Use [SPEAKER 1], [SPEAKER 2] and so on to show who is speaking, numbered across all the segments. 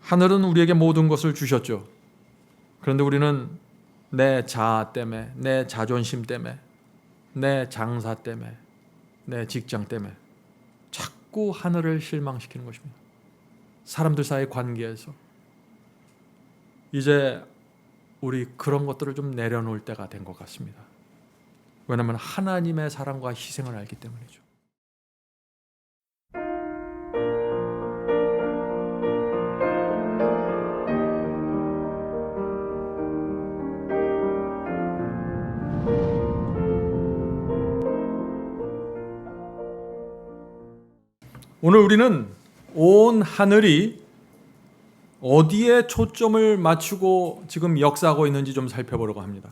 [SPEAKER 1] 하늘은 우리에게 모든 것을 주셨죠. 그런데 우리는 내 자아 때문에, 내 자존심 때문에, 내 장사 때문에, 내 직장 때문에 자꾸 하늘을 실망시키는 것입니다. 사람들 사이 관계에서. 이제 우리 그런 것들을 좀 내려놓을 때가 된 것 같습니다. 왜냐하면 하나님의 사랑과 희생을 알기 때문이죠. 오늘 우리는 온 하늘이 어디에 초점을 맞추고 지금 역사하고 있는지 좀 살펴보려고 합니다.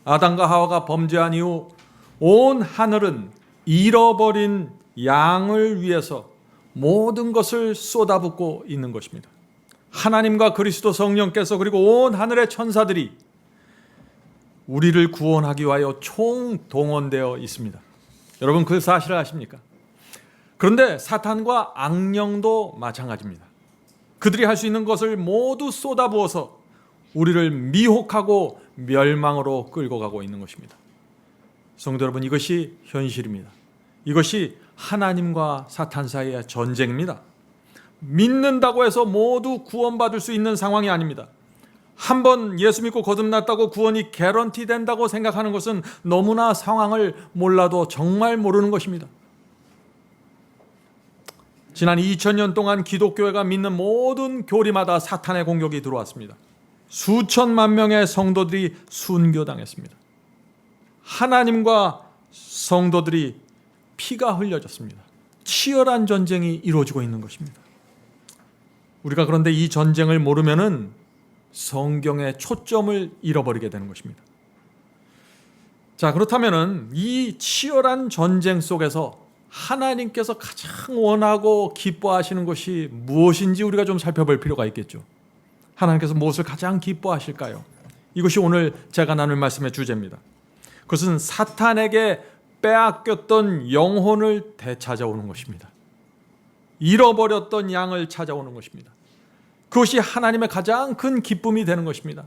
[SPEAKER 1] 아담과 하와가 범죄한 이후 온 하늘은 잃어버린 양을 위해서 모든 것을 쏟아붓고 있는 것입니다. 하나님과 그리스도 성령께서 그리고 온 하늘의 천사들이 우리를 구원하기 위하여 총동원되어 있습니다. 여러분 그 사실을 아십니까? 그런데 사탄과 악령도 마찬가지입니다. 그들이 할 수 있는 것을 모두 쏟아부어서 우리를 미혹하고 멸망으로 끌고 가고 있는 것입니다. 성도 여러분, 이것이 현실입니다. 이것이 하나님과 사탄 사이의 전쟁입니다. 믿는다고 해서 모두 구원받을 수 있는 상황이 아닙니다. 한번 예수 믿고 거듭났다고 구원이 개런티 된다고 생각하는 것은 너무나 상황을 몰라도 정말 모르는 것입니다. 지난 2000년 동안 기독교회가 믿는 모든 교리마다 사탄의 공격이 들어왔습니다. 수천만 명의 성도들이 순교당했습니다. 하나님과 성도들이 피가 흘려졌습니다. 치열한 전쟁이 이루어지고 있는 것입니다. 우리가 그런데 이 전쟁을 모르면은 성경의 초점을 잃어버리게 되는 것입니다. 자, 그렇다면은 이 치열한 전쟁 속에서 하나님께서 가장 원하고 기뻐하시는 것이 무엇인지 우리가 좀 살펴볼 필요가 있겠죠. 하나님께서 무엇을 가장 기뻐하실까요? 이것이 오늘 제가 나눌 말씀의 주제입니다. 그것은 사탄에게 빼앗겼던 영혼을 되찾아오는 것입니다. 잃어버렸던 양을 찾아오는 것입니다. 그것이 하나님의 가장 큰 기쁨이 되는 것입니다.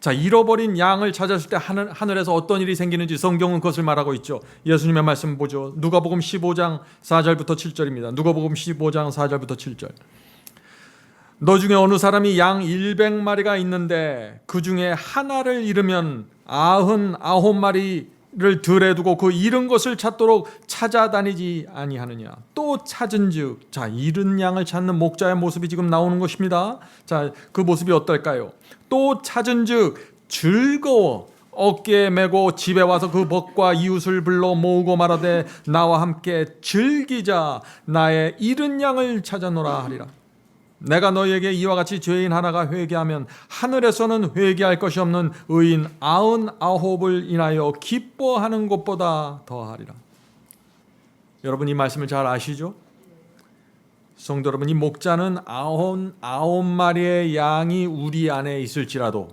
[SPEAKER 1] 자, 잃어버린 양을 찾았을 때 하늘에서 어떤 일이 생기는지 성경은 그것을 말하고 있죠. 예수님의 말씀 보죠. 누가복음 15장 4절부터 7절입니다. 누가복음 15장 4절부터 7절. 너 중에 어느 사람이 양 100마리가 있는데 그 중에 하나를 잃으면 99마리를 들에 두고 그 잃은 것을 찾도록 찾아다니지 아니하느냐. 또 찾은즉, 자, 잃은 양을 찾는 목자의 모습이 지금 나오는 것입니다. 자, 그 모습이 어떨까요? 또 찾은즉 즐거워 어깨에 메고 집에 와서 그 벗과 이웃을 불러 모으고 말하되 나와 함께 즐기자. 나의 잃은 양을 찾아노라 하리라. 내가 너희에게 이와 같이 죄인 하나가 회개하면 하늘에서는 회개할 것이 없는 의인 99을 인하여 기뻐하는 것보다 더하리라. 여러분 이 말씀을 잘 아시죠? 성도 여러분, 이 목자는 99마리의 양이 우리 안에 있을지라도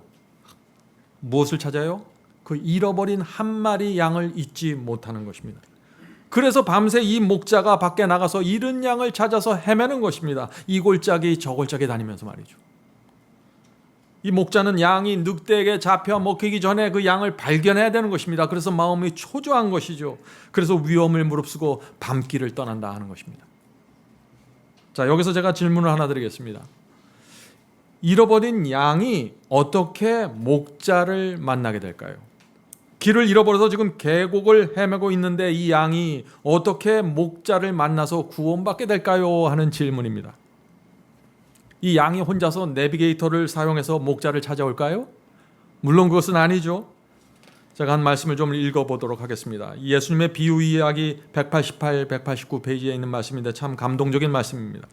[SPEAKER 1] 무엇을 찾아요? 그 잃어버린 한 마리 양을 잊지 못하는 것입니다. 그래서 밤새 이 목자가 밖에 나가서 잃은 양을 찾아서 헤매는 것입니다. 이 골짜기 저 골짜기 다니면서 말이죠. 이 목자는 양이 늑대에게 잡혀 먹히기 전에 그 양을 발견해야 되는 것입니다. 그래서 마음이 초조한 것이죠. 그래서 위험을 무릅쓰고 밤길을 떠난다 하는 것입니다. 자, 여기서 제가 질문을 하나 드리겠습니다. 잃어버린 양이 어떻게 목자를 만나게 될까요? 길을 잃어버려서 지금 계곡을 헤매고 있는데 이 양이 어떻게 목자를 만나서 구원받게 될까요? 하는 질문입니다. 이 양이 혼자서 내비게이터를 사용해서 목자를 찾아올까요? 물론 그것은 아니죠. 제가 한 말씀을 좀 읽어보도록 하겠습니다. 예수님의 비유 이야기 188, 189 페이지에 있는 말씀인데 참 감동적인 말씀입니다.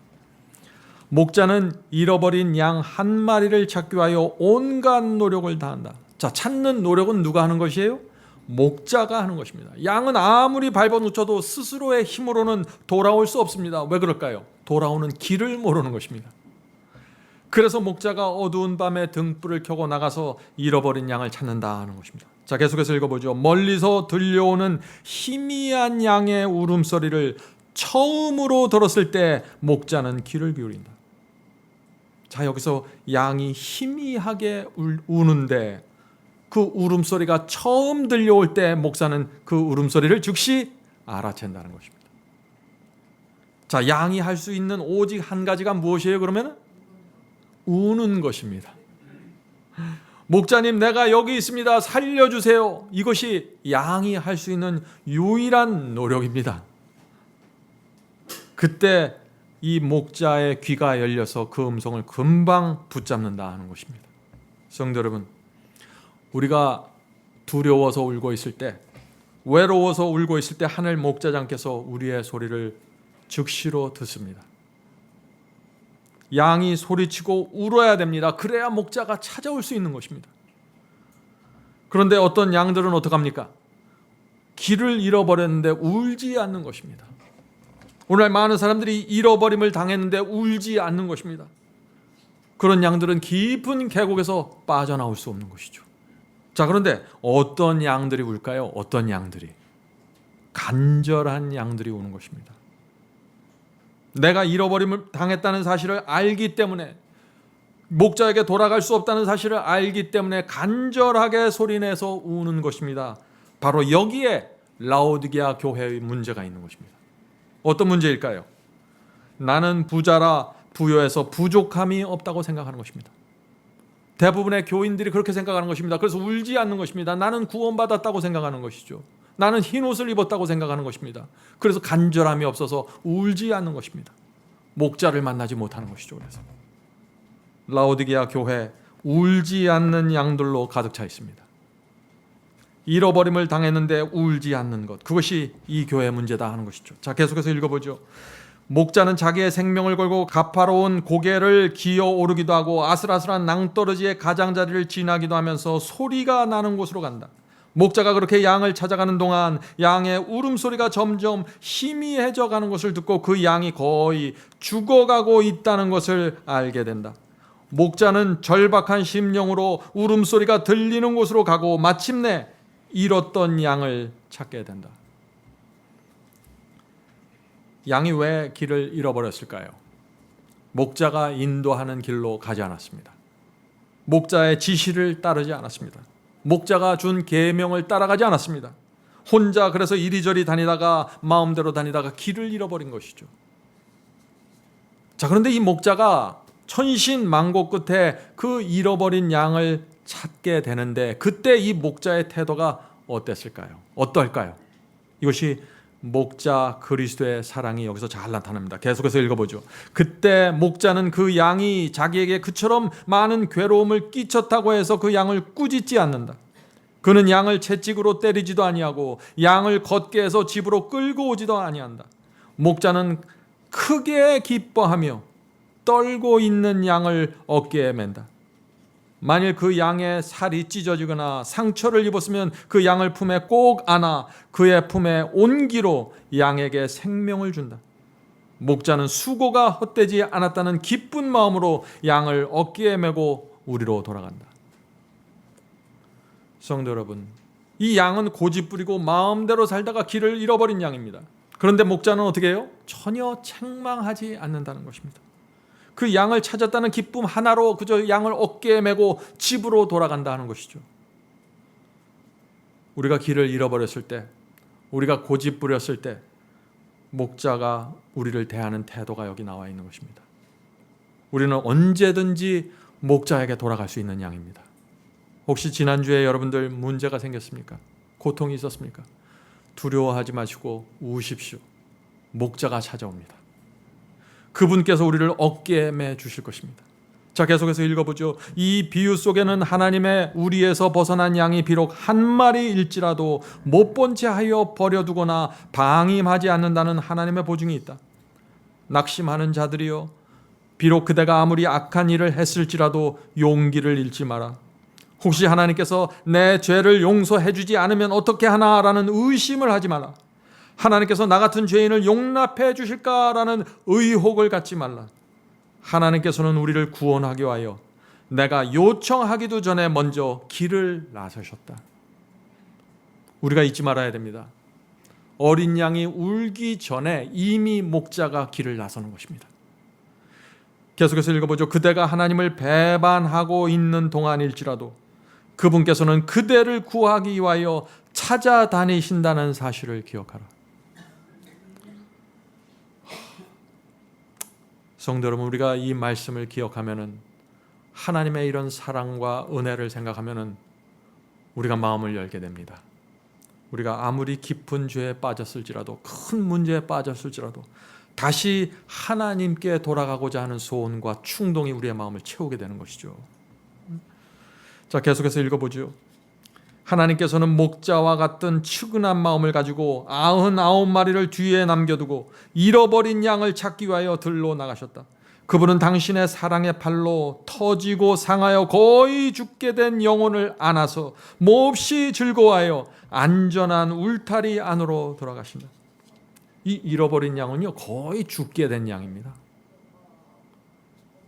[SPEAKER 1] 목자는 잃어버린 양 한 마리를 찾기 위하여 온갖 노력을 다한다. 자, 찾는 노력은 누가 하는 것이에요? 목자가 하는 것입니다. 양은 아무리 밟아놓쳐도 스스로의 힘으로는 돌아올 수 없습니다. 왜 그럴까요? 돌아오는 길을 모르는 것입니다. 그래서 목자가 어두운 밤에 등불을 켜고 나가서 잃어버린 양을 찾는다 하는 것입니다. 자, 계속해서 읽어보죠. 멀리서 들려오는 희미한 양의 울음소리를 처음으로 들었을 때 목자는 귀를 기울인다. 자, 여기서 양이 희미하게 우는데 그 울음소리가 처음 들려올 때 목사는 그 울음소리를 즉시 알아챈다는 것입니다. 자, 양이 할 수 있는 오직 한 가지가 무엇이에요? 그러면 우는 것입니다. 목자님, 내가 여기 있습니다. 살려주세요. 이것이 양이 할 수 있는 유일한 노력입니다. 그때 이 목자의 귀가 열려서 그 음성을 금방 붙잡는다 하는 것입니다. 성도 여러분, 우리가 두려워서 울고 있을 때, 외로워서 울고 있을 때 하늘 목자장께서 우리의 소리를 즉시로 듣습니다. 양이 소리치고 울어야 됩니다. 그래야 목자가 찾아올 수 있는 것입니다. 그런데 어떤 양들은 어떡합니까? 길을 잃어버렸는데 울지 않는 것입니다. 오늘 많은 사람들이 잃어버림을 당했는데 울지 않는 것입니다. 그런 양들은 깊은 계곡에서 빠져나올 수 없는 것이죠. 자, 그런데 어떤 양들이 울까요? 어떤 양들이? 간절한 양들이 우는 것입니다. 내가 잃어버림을 당했다는 사실을 알기 때문에, 목자에게 돌아갈 수 없다는 사실을 알기 때문에 간절하게 소리내서 우는 것입니다. 바로 여기에 라오디게아 교회의 문제가 있는 것입니다. 어떤 문제일까요? 나는 부자라 부여해서 부족함이 없다고 생각하는 것입니다. 대부분의 교인들이 그렇게 생각하는 것입니다. 그래서 울지 않는 것입니다. 나는 구원받았다고 생각하는 것이죠. 나는 흰 옷을 입었다고 생각하는 것입니다. 그래서 간절함이 없어서 울지 않는 것입니다. 목자를 만나지 못하는 것이죠. 그래서 라오디게아 교회, 울지 않는 양들로 가득 차 있습니다. 잃어버림을 당했는데 울지 않는 것, 그것이 이 교회의 문제다 하는 것이죠. 자, 계속해서 읽어보죠. 목자는 자기의 생명을 걸고 가파로운 고개를 기어 오르기도 하고 아슬아슬한 낭떠러지의 가장자리를 지나기도 하면서 소리가 나는 곳으로 간다. 목자가 그렇게 양을 찾아가는 동안 양의 울음소리가 점점 희미해져 가는 것을 듣고 그 양이 거의 죽어가고 있다는 것을 알게 된다. 목자는 절박한 심령으로 울음소리가 들리는 곳으로 가고 마침내 잃었던 양을 찾게 된다. 양이 왜 길을 잃어버렸을까요? 목자가 인도하는 길로 가지 않았습니다. 목자의 지시를 따르지 않았습니다. 목자가 준 계명을 따라가지 않았습니다. 혼자 그래서 이리저리 다니다가 마음대로 다니다가 길을 잃어버린 것이죠. 자, 그런데 이 목자가 천신만고 끝에 그 잃어버린 양을 찾게 되는데 그때 이 목자의 태도가 어땠을까요? 어떨까요? 이것이 목자 그리스도의 사랑이 여기서 잘 나타납니다. 계속해서 읽어보죠. 그때 목자는 그 양이 자기에게 그처럼 많은 괴로움을 끼쳤다고 해서 그 양을 꾸짖지 않는다. 그는 양을 채찍으로 때리지도 아니하고 양을 걷게 해서 집으로 끌고 오지도 아니한다. 목자는 크게 기뻐하며 떨고 있는 양을 어깨에 맨다. 만일 그 양의 살이 찢어지거나 상처를 입었으면 그 양을 품에 꼭 안아 그의 품에 온기로 양에게 생명을 준다. 목자는 수고가 헛되지 않았다는 기쁜 마음으로 양을 어깨에 메고 우리로 돌아간다. 성도 여러분, 이 양은 고집부리고 마음대로 살다가 길을 잃어버린 양입니다. 그런데 목자는 어떻게 해요? 전혀 책망하지 않는다는 것입니다. 그 양을 찾았다는 기쁨 하나로 그저 양을 어깨에 메고 집으로 돌아간다 하는 것이죠. 우리가 길을 잃어버렸을 때, 우리가 고집 부렸을 때 목자가 우리를 대하는 태도가 여기 나와 있는 것입니다. 우리는 언제든지 목자에게 돌아갈 수 있는 양입니다. 혹시 지난주에 여러분들 문제가 생겼습니까? 고통이 있었습니까? 두려워하지 마시고 우십시오. 목자가 찾아옵니다. 그분께서 우리를 어깨에 매 주실 것입니다. 자, 계속해서 읽어보죠. 이 비유 속에는 하나님의 우리에서 벗어난 양이 비록 한 마리일지라도 못 본 채 하여 버려두거나 방임하지 않는다는 하나님의 보증이 있다. 낙심하는 자들이여, 비록 그대가 아무리 악한 일을 했을지라도 용기를 잃지 마라. 혹시 하나님께서 내 죄를 용서해 주지 않으면 어떻게 하나라는 의심을 하지 마라. 하나님께서 나 같은 죄인을 용납해 주실까라는 의혹을 갖지 말라. 하나님께서는 우리를 구원하기 위하여 내가 요청하기도 전에 먼저 길을 나서셨다. 우리가 잊지 말아야 됩니다. 어린 양이 울기 전에 이미 목자가 길을 나서는 것입니다. 계속해서 읽어보죠. 그대가 하나님을 배반하고 있는 동안일지라도 그분께서는 그대를 구하기 위하여 찾아다니신다는 사실을 기억하라. 성도 여러분, 우리가 이 말씀을 기억하면은, 하나님의 이런 사랑과 은혜를 생각하면은 우리가 마음을 열게 됩니다. 우리가 아무리 깊은 죄에 빠졌을지라도, 큰 문제에 빠졌을지라도 다시 하나님께 돌아가고자 하는 소원과 충동이 우리의 마음을 채우게 되는 것이죠. 자, 계속해서 읽어보죠. 하나님께서는 목자와 같은 측은한 마음을 가지고 99마리를 뒤에 남겨두고 잃어버린 양을 찾기 위하여 들로 나가셨다. 그분은 당신의 사랑의 팔로 터지고 상하여 거의 죽게 된 영혼을 안아서 몹시 즐거워하여 안전한 울타리 안으로 들어가신다. 이 잃어버린 양은요, 거의 죽게 된 양입니다.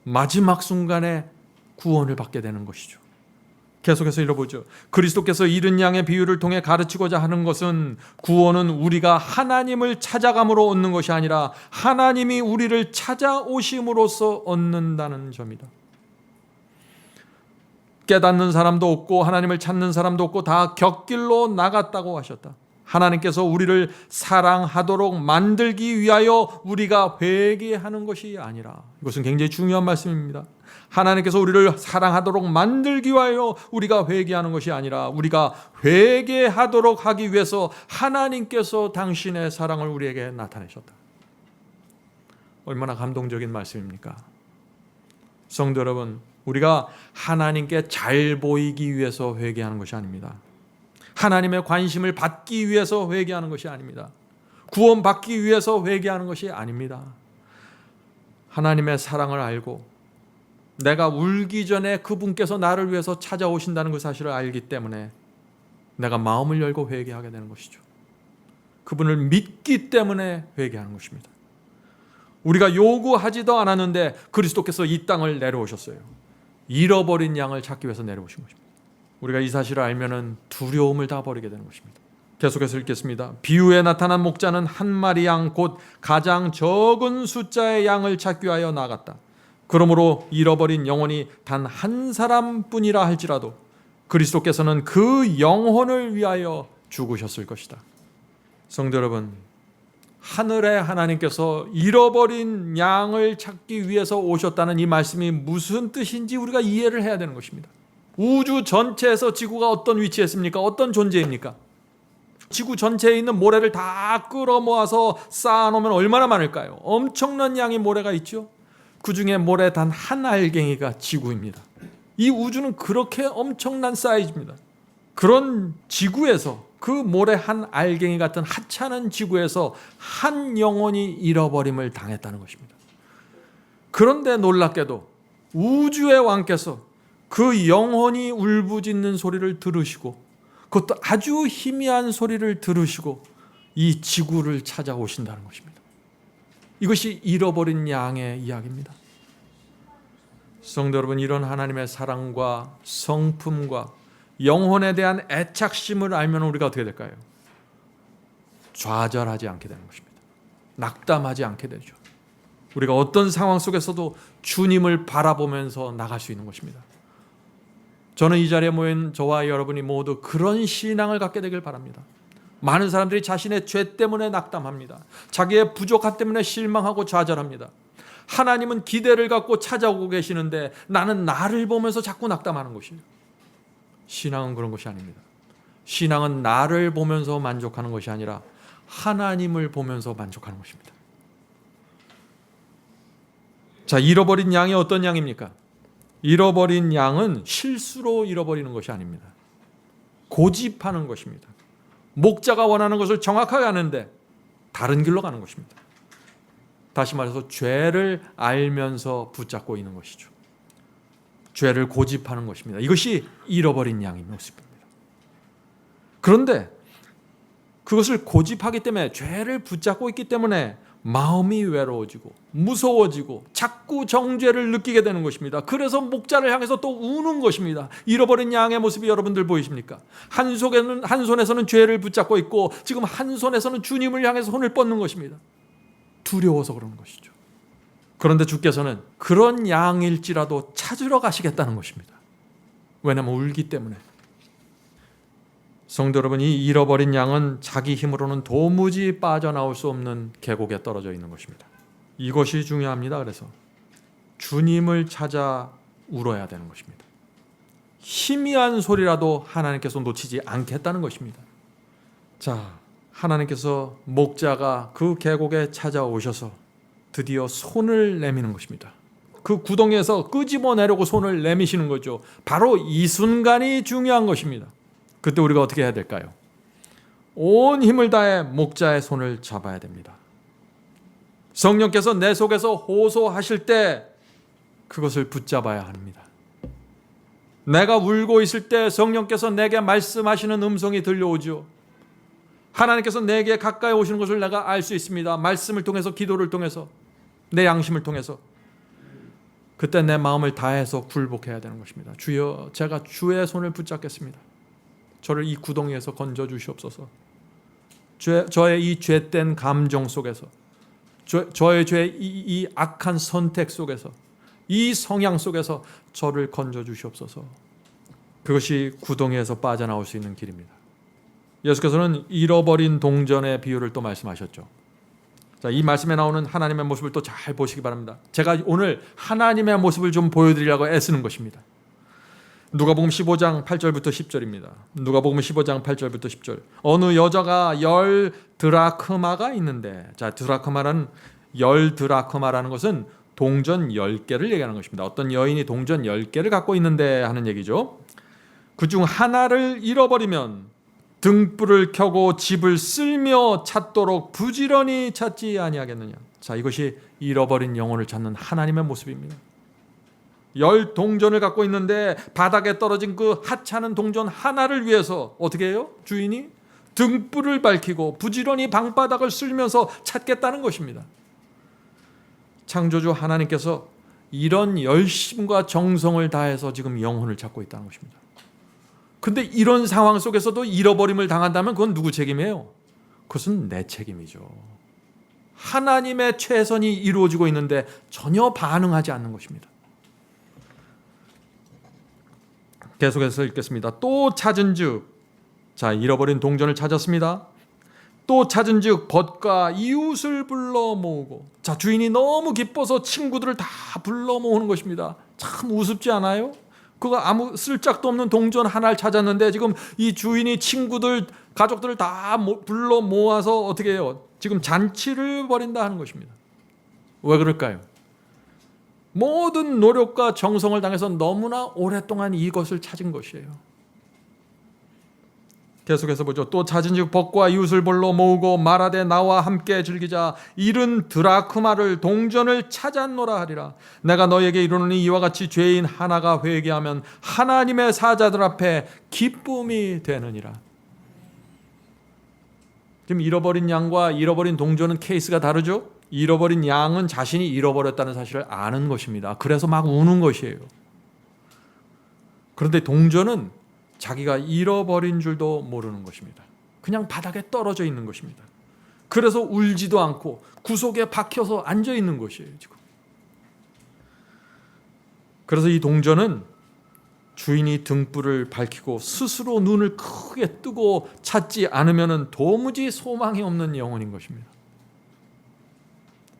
[SPEAKER 1] 마지막 순간에 구원을 받게 되는 것이죠. 계속해서 읽어보죠. 그리스도께서 잃은 양의 비유를 통해 가르치고자 하는 것은, 구원은 우리가 하나님을 찾아감으로 얻는 것이 아니라 하나님이 우리를 찾아오심으로써 얻는다는 점이다. 깨닫는 사람도 없고 하나님을 찾는 사람도 없고 다 곁길로 나갔다고 하셨다. 하나님께서 우리를 사랑하도록 만들기 위하여 우리가 회개하는 것이 아니라, 이것은 굉장히 중요한 말씀입니다. 하나님께서 우리를 사랑하도록 만들기 위하여 우리가 회개하는 것이 아니라, 우리가 회개하도록 하기 위해서 하나님께서 당신의 사랑을 우리에게 나타내셨다. 얼마나 감동적인 말씀입니까? 성도 여러분, 우리가 하나님께 잘 보이기 위해서 회개하는 것이 아닙니다. 하나님의 관심을 받기 위해서 회개하는 것이 아닙니다. 구원받기 위해서 회개하는 것이 아닙니다. 하나님의 사랑을 알고 내가 울기 전에 그분께서 나를 위해서 찾아오신다는 그 사실을 알기 때문에 내가 마음을 열고 회개하게 되는 것이죠. 그분을 믿기 때문에 회개하는 것입니다. 우리가 요구하지도 않았는데 그리스도께서 이 땅을 내려오셨어요. 잃어버린 양을 찾기 위해서 내려오신 것입니다. 우리가 이 사실을 알면은 두려움을 다 버리게 되는 것입니다. 계속해서 읽겠습니다. 비유에 나타난 목자는 한 마리 양, 곧 가장 적은 숫자의 양을 찾기 위하여 나갔다. 그러므로 잃어버린 영혼이 단 한 사람뿐이라 할지라도 그리스도께서는 그 영혼을 위하여 죽으셨을 것이다. 성도 여러분, 하늘의 하나님께서 잃어버린 양을 찾기 위해서 오셨다는 이 말씀이 무슨 뜻인지 우리가 이해를 해야 되는 것입니다. 우주 전체에서 지구가 어떤 위치에 있습니까? 어떤 존재입니까? 지구 전체에 있는 모래를 다 끌어모아서 쌓아놓으면 얼마나 많을까요? 엄청난 양의 모래가 있죠. 그 중에 모래 단 한 알갱이가 지구입니다. 이 우주는 그렇게 엄청난 사이즈입니다. 그런 지구에서, 그 모래 한 알갱이 같은 하찮은 지구에서 한 영혼이 잃어버림을 당했다는 것입니다. 그런데 놀랍게도 우주의 왕께서 그 영혼이 울부짖는 소리를 들으시고, 그것도 아주 희미한 소리를 들으시고 이 지구를 찾아오신다는 것입니다. 이것이 잃어버린 양의 이야기입니다. 성도 여러분, 이런 하나님의 사랑과 성품과 영혼에 대한 애착심을 알면 우리가 어떻게 될까요? 좌절하지 않게 되는 것입니다. 낙담하지 않게 되죠. 우리가 어떤 상황 속에서도 주님을 바라보면서 나갈 수 있는 것입니다. 저는 이 자리에 모인 저와 여러분이 모두 그런 신앙을 갖게 되길 바랍니다. 많은 사람들이 자신의 죄 때문에 낙담합니다. 자기의 부족함 때문에 실망하고 좌절합니다. 하나님은 기대를 갖고 찾아오고 계시는데 나는 나를 보면서 자꾸 낙담하는 것이에요. 신앙은 그런 것이 아닙니다. 신앙은 나를 보면서 만족하는 것이 아니라 하나님을 보면서 만족하는 것입니다. 자, 잃어버린 양이 어떤 양입니까? 잃어버린 양은 실수로 잃어버리는 것이 아닙니다. 고집하는 것입니다. 목자가 원하는 것을 정확하게 아는데 다른 길로 가는 것입니다. 다시 말해서 죄를 알면서 붙잡고 있는 것이죠. 죄를 고집하는 것입니다. 이것이 잃어버린 양의 모습입니다. 그런데 그것을 고집하기 때문에, 죄를 붙잡고 있기 때문에 마음이 외로워지고 무서워지고 자꾸 정죄를 느끼게 되는 것입니다. 그래서 목자를 향해서 또 우는 것입니다. 잃어버린 양의 모습이 여러분들 보이십니까? 한 손에서는 죄를 붙잡고 있고 지금 한 손에서는 주님을 향해서 손을 뻗는 것입니다. 두려워서 그러는 것이죠. 그런데 주께서는 그런 양일지라도 찾으러 가시겠다는 것입니다. 왜냐하면 울기 때문에. 성도 여러분, 이 잃어버린 양은 자기 힘으로는 도무지 빠져나올 수 없는 계곡에 떨어져 있는 것입니다. 이것이 중요합니다. 그래서 주님을 찾아 울어야 되는 것입니다. 희미한 소리라도 하나님께서 놓치지 않겠다는 것입니다. 자, 하나님께서 목자가 그 계곡에 찾아오셔서 드디어 손을 내미는 것입니다. 그 구덩이에서 끄집어내려고 손을 내미시는 거죠. 바로 이 순간이 중요한 것입니다. 그때 우리가 어떻게 해야 될까요? 온 힘을 다해 목자의 손을 잡아야 됩니다. 성령께서 내 속에서 호소하실 때 그것을 붙잡아야 합니다. 내가 울고 있을 때 성령께서 내게 말씀하시는 음성이 들려오죠. 하나님께서 내게 가까이 오시는 것을 내가 알 수 있습니다. 말씀을 통해서, 기도를 통해서, 내 양심을 통해서. 그때 내 마음을 다해서 굴복해야 되는 것입니다. 주여, 제가 주의 손을 붙잡겠습니다. 저를 이 구덩이에서 건져 주시옵소서. 저의 이 죄된 감정 속에서, 저의 죄의 이 악한 선택 속에서, 이 성향 속에서 저를 건져 주시옵소서. 그것이 구덩이에서 빠져나올 수 있는 길입니다. 예수께서는 잃어버린 동전의 비유를 또 말씀하셨죠. 자, 이 말씀에 나오는 하나님의 모습을 또 잘 보시기 바랍니다. 제가 오늘 하나님의 모습을 좀 보여드리려고 애쓰는 것입니다. 누가복음 15장 8절부터 10절입니다. 누가복음 15장 8절부터 10절. 어느 여자가 10드라크마가 있는데, 자, 드라크마라는 10드라크마라는 것은 동전 10개를 얘기하는 것입니다. 어떤 여인이 동전 10개를 갖고 있는데 하는 얘기죠. 그중 하나를 잃어버리면 등불을 켜고 집을 쓸며 찾도록 부지런히 찾지 아니하겠느냐. 자, 이것이 잃어버린 영혼을 찾는 하나님의 모습입니다. 10 동전을 갖고 있는데 바닥에 떨어진 그 하찮은 동전 하나를 위해서 어떻게 해요? 주인이 등불을 밝히고 부지런히 방바닥을 쓸면서 찾겠다는 것입니다. 창조주 하나님께서 이런 열심과 정성을 다해서 지금 영혼을 찾고 있다는 것입니다. 근데 이런 상황 속에서도 잃어버림을 당한다면 그건 누구 책임이에요? 그것은 내 책임이죠. 하나님의 최선이 이루어지고 있는데 전혀 반응하지 않는 것입니다. 계속해서 읽겠습니다. 또 찾은즉, 자, 잃어버린 동전을 찾았습니다. 또 찾은즉 벗과 이웃을 불러 모으고, 자, 주인이 너무 기뻐서 친구들을 다 불러 모으는 것입니다. 참 우습지 않아요? 그거 아무 쓸짝도 없는 동전 하나를 찾았는데 지금 이 주인이 친구들, 가족들을 다 불러 모아서 어떻게 해요? 지금 잔치를 벌인다 하는 것입니다. 왜 그럴까요? 모든 노력과 정성을 당해서 너무나 오랫동안 이것을 찾은 것이에요. 계속해서 보죠. 또 찾은즉 벗과 이웃을 불러 모으고 말하되 나와 함께 즐기자. 잃은 드라크마를, 동전을 찾았노라 하리라. 내가 너에게 이르노니 이와 같이 죄인 하나가 회개하면 하나님의 사자들 앞에 기쁨이 되느니라. 지금 잃어버린 양과 잃어버린 동전은 케이스가 다르죠? 잃어버린 양은 자신이 잃어버렸다는 사실을 아는 것입니다. 그래서 막 우는 것이에요. 그런데 동전은 자기가 잃어버린 줄도 모르는 것입니다. 그냥 바닥에 떨어져 있는 것입니다. 그래서 울지도 않고 구석에 박혀서 앉아 있는 것이에요, 지금. 그래서 이 동전은 주인이 등불을 밝히고 스스로 눈을 크게 뜨고 찾지 않으면 도무지 소망이 없는 영혼인 것입니다.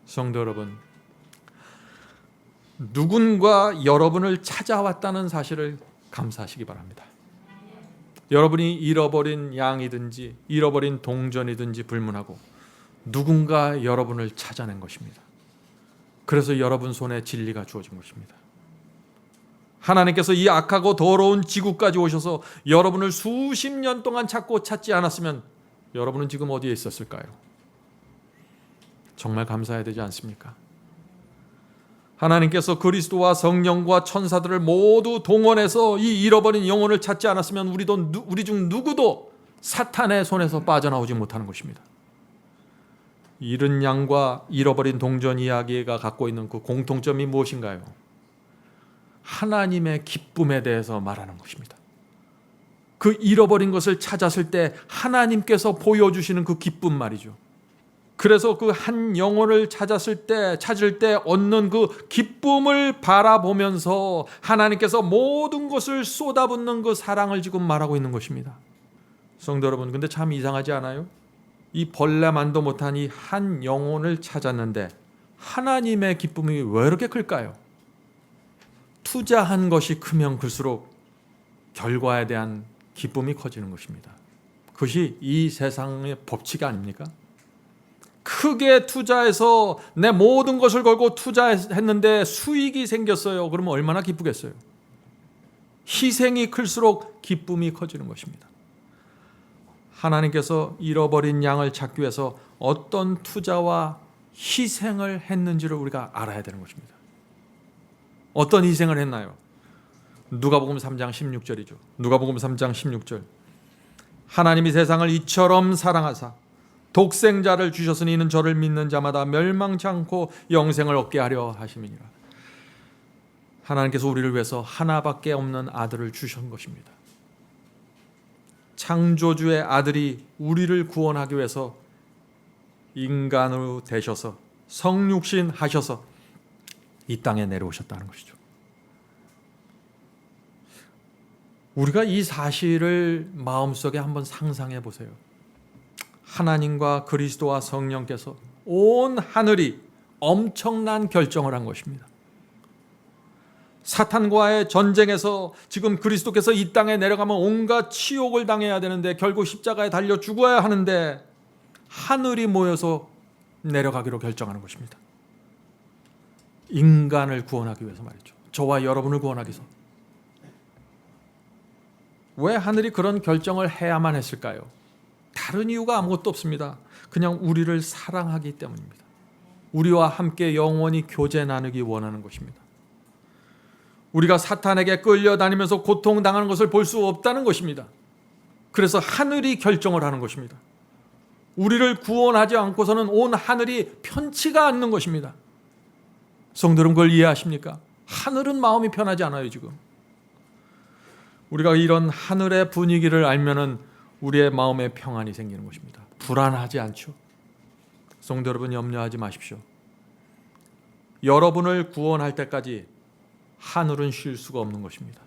[SPEAKER 1] 성도 여러분, 누군가 여러분을 찾아왔다는 사실을 감사하시기 바랍니다. 여러분이 잃어버린 양이든지 잃어버린 동전이든지 불문하고 누군가 여러분을 찾아낸 것입니다. 그래서 여러분 손에 진리가 주어진 것입니다. 하나님께서 이 악하고 더러운 지구까지 오셔서 여러분을 수십 년 동안 찾지 않았으면 여러분은 지금 어디에 있었을까요? 정말 감사해야 되지 않습니까? 하나님께서 그리스도와 성령과 천사들을 모두 동원해서 이 잃어버린 영혼을 찾지 않았으면 우리 중 누구도 사탄의 손에서 빠져나오지 못하는 것입니다. 잃은 양과 잃어버린 동전 이야기가 갖고 있는 그 공통점이 무엇인가요? 하나님의 기쁨에 대해서 말하는 것입니다. 그 잃어버린 것을 찾았을 때 하나님께서 보여주시는 그 기쁨 말이죠. 그래서 그 한 영혼을 찾을 때 얻는 그 기쁨을 바라보면서 하나님께서 모든 것을 쏟아붓는 그 사랑을 지금 말하고 있는 것입니다. 성도 여러분, 근데 참 이상하지 않아요? 이 벌레만도 못한 이 한 영혼을 찾았는데 하나님의 기쁨이 왜 이렇게 클까요? 투자한 것이 크면 클수록 결과에 대한 기쁨이 커지는 것입니다. 그것이 이 세상의 법칙 아닙니까? 크게 투자해서 내 모든 것을 걸고 투자했는데 수익이 생겼어요. 그러면 얼마나 기쁘겠어요? 희생이 클수록 기쁨이 커지는 것입니다. 하나님께서 잃어버린 양을 찾기 위해서 어떤 투자와 희생을 했는지를 우리가 알아야 되는 것입니다. 어떤 희생을 했나요? 누가복음 3장 16절이죠. 누가복음 3장 16절. 하나님이 세상을 이처럼 사랑하사 독생자를 주셨으니 이는 저를 믿는 자마다 멸망치 않고 영생을 얻게 하려 하심이니라. 하나님께서 우리를 위해서 하나밖에 없는 아들을 주신 것입니다. 창조주의 아들이 우리를 구원하기 위해서 인간으로 되셔서 성육신 하셔서 이 땅에 내려오셨다는 것이죠. 우리가 이 사실을 마음속에 한번 상상해 보세요. 하나님과 그리스도와 성령께서 온 하늘이 엄청난 결정을 한 것입니다. 사탄과의 전쟁에서 지금 그리스도께서 이 땅에 내려가면 온갖 치욕을 당해야 되는데 결국 십자가에 달려 죽어야 하는데 하늘이 모여서 내려가기로 결정하는 것입니다. 인간을 구원하기 위해서 말이죠. 저와 여러분을 구원하기 위해서. 왜 하늘이 그런 결정을 해야만 했을까요? 다른 이유가 아무것도 없습니다. 그냥 우리를 사랑하기 때문입니다. 우리와 함께 영원히 교제 나누기 원하는 것입니다. 우리가 사탄에게 끌려다니면서 고통당하는 것을 볼 수 없다는 것입니다. 그래서 하늘이 결정을 하는 것입니다. 우리를 구원하지 않고서는 온 하늘이 편치가 않는 것입니다. 성도는 그걸 이해하십니까? 하늘은 마음이 편하지 않아요 지금. 우리가 이런 하늘의 분위기를 알면은 우리의 마음에 평안이 생기는 것입니다. 불안하지 않죠. 성도 여러분, 염려하지 마십시오. 여러분을 구원할 때까지 하늘은 쉴 수가 없는 것입니다.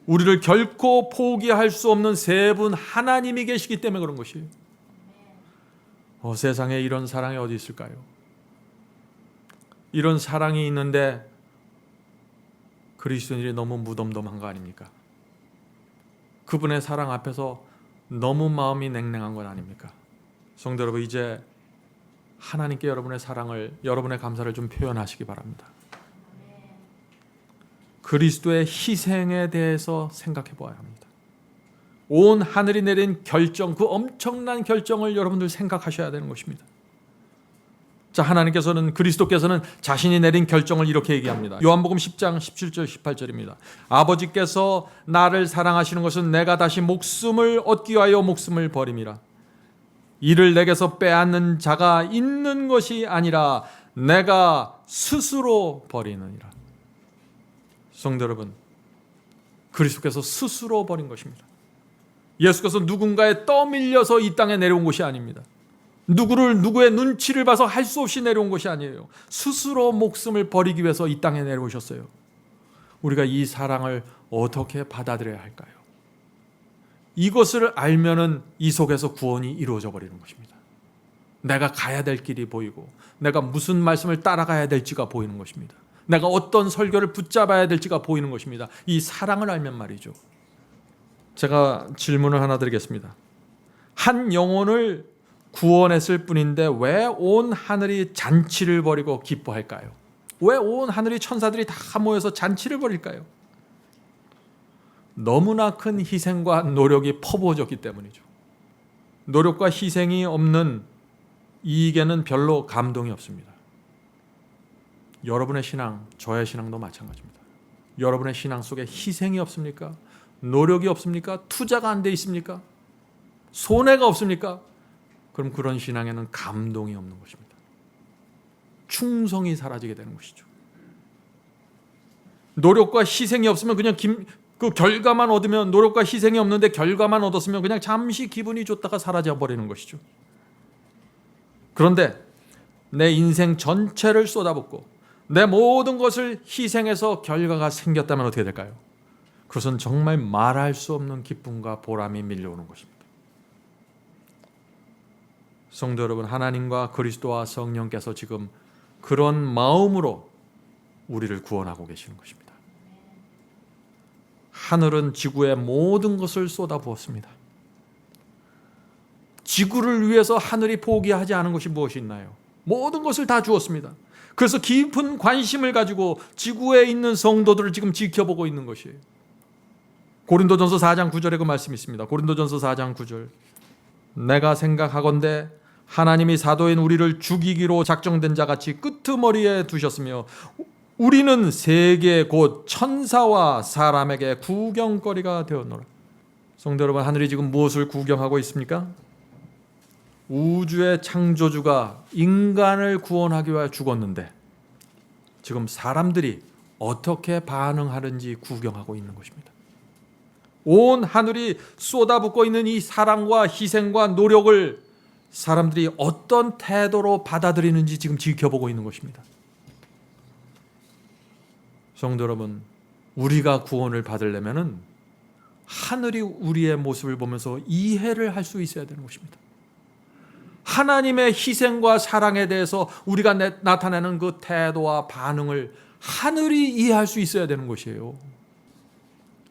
[SPEAKER 1] 우리를 결코 포기할 수 없는 세 분 하나님이 계시기 때문에 그런 것이에요. 세상에 이런 사랑이 어디 있을까요? 이런 사랑이 있는데 그리스도인들이 너무 무덤덤한 거 아닙니까? 그분의 사랑 앞에서 너무 마음이 냉랭한 건 아닙니까? 성도 여러분, 이제 하나님께 여러분의 사랑을, 여러분의 감사를 좀 표현하시기 바랍니다. 그리스도의 희생에 대해서 생각해 보아야 합니다. 온 하늘이 내린 결정, 그 엄청난 결정을 여러분들 생각하셔야 되는 것입니다. 자, 하나님께서는, 그리스도께서는 자신이 내린 결정을 이렇게 얘기합니다. 요한복음 10장 17절 18절입니다. 아버지께서 나를 사랑하시는 것은 내가 다시 목숨을 얻기 위하여 목숨을 버림이라. 이를 내게서 빼앗는 자가 있는 것이 아니라 내가 스스로 버리느니라. 성도 여러분, 그리스도께서 스스로 버린 것입니다. 예수께서 누군가에 떠밀려서 이 땅에 내려온 것이 아닙니다. 누구의 눈치를 봐서 할 수 없이 내려온 것이 아니에요. 스스로 목숨을 버리기 위해서 이 땅에 내려오셨어요. 우리가 이 사랑을 어떻게 받아들여야 할까요? 이것을 알면은 이 속에서 구원이 이루어져 버리는 것입니다. 내가 가야 될 길이 보이고, 내가 무슨 말씀을 따라가야 될지가 보이는 것입니다. 내가 어떤 설교를 붙잡아야 될지가 보이는 것입니다. 이 사랑을 알면 말이죠. 제가 질문을 하나 드리겠습니다. 한 영혼을 구원했을 뿐인데 왜 온 하늘이 잔치를 벌이고 기뻐할까요? 왜 온 하늘이 천사들이 다 모여서 잔치를 벌일까요? 너무나 큰 희생과 노력이 퍼부어졌기 때문이죠. 노력과 희생이 없는 이익에는 별로 감동이 없습니다. 여러분의 신앙, 저의 신앙도 마찬가지입니다. 여러분의 신앙 속에 희생이 없습니까? 노력이 없습니까? 투자가 안 돼 있습니까? 손해가 없습니까? 그럼 그런 신앙에는 감동이 없는 것입니다. 충성이 사라지게 되는 것이죠. 노력과 희생이 없으면 그냥 그 결과만 얻으면, 노력과 희생이 없는데 결과만 얻었으면 그냥 잠시 기분이 좋다가 사라져 버리는 것이죠. 그런데 내 인생 전체를 쏟아붓고 내 모든 것을 희생해서 결과가 생겼다면 어떻게 될까요? 그것은 정말 말할 수 없는 기쁨과 보람이 밀려오는 것입니다. 성도 여러분, 하나님과 그리스도와 성령께서 지금 그런 마음으로 우리를 구원하고 계시는 것입니다. 하늘은 지구의 모든 것을 쏟아부었습니다. 지구를 위해서 하늘이 포기하지 않은 것이 무엇이 있나요? 모든 것을 다 주었습니다. 그래서 깊은 관심을 가지고 지구에 있는 성도들을 지금 지켜보고 있는 것이에요. 고린도전서 4장 9절에 그 말씀이 있습니다. 고린도전서 4장 9절. 내가 생각하건대 하나님이 사도인 우리를 죽이기로 작정된 자같이 끄트머리에 두셨으며 우리는 세계 곧 천사와 사람에게 구경거리가 되었노라. 성도 여러분, 하늘이 지금 무엇을 구경하고 있습니까? 우주의 창조주가 인간을 구원하기 위해 죽었는데 지금 사람들이 어떻게 반응하는지 구경하고 있는 것입니다. 온 하늘이 쏟아붓고 있는 이 사랑과 희생과 노력을 사람들이 어떤 태도로 받아들이는지 지금 지켜보고 있는 것입니다. 성도 여러분, 우리가 구원을 받으려면 하늘이 우리의 모습을 보면서 이해를 할 수 있어야 되는 것입니다. 하나님의 희생과 사랑에 대해서 우리가 나타내는 그 태도와 반응을 하늘이 이해할 수 있어야 되는 것이에요.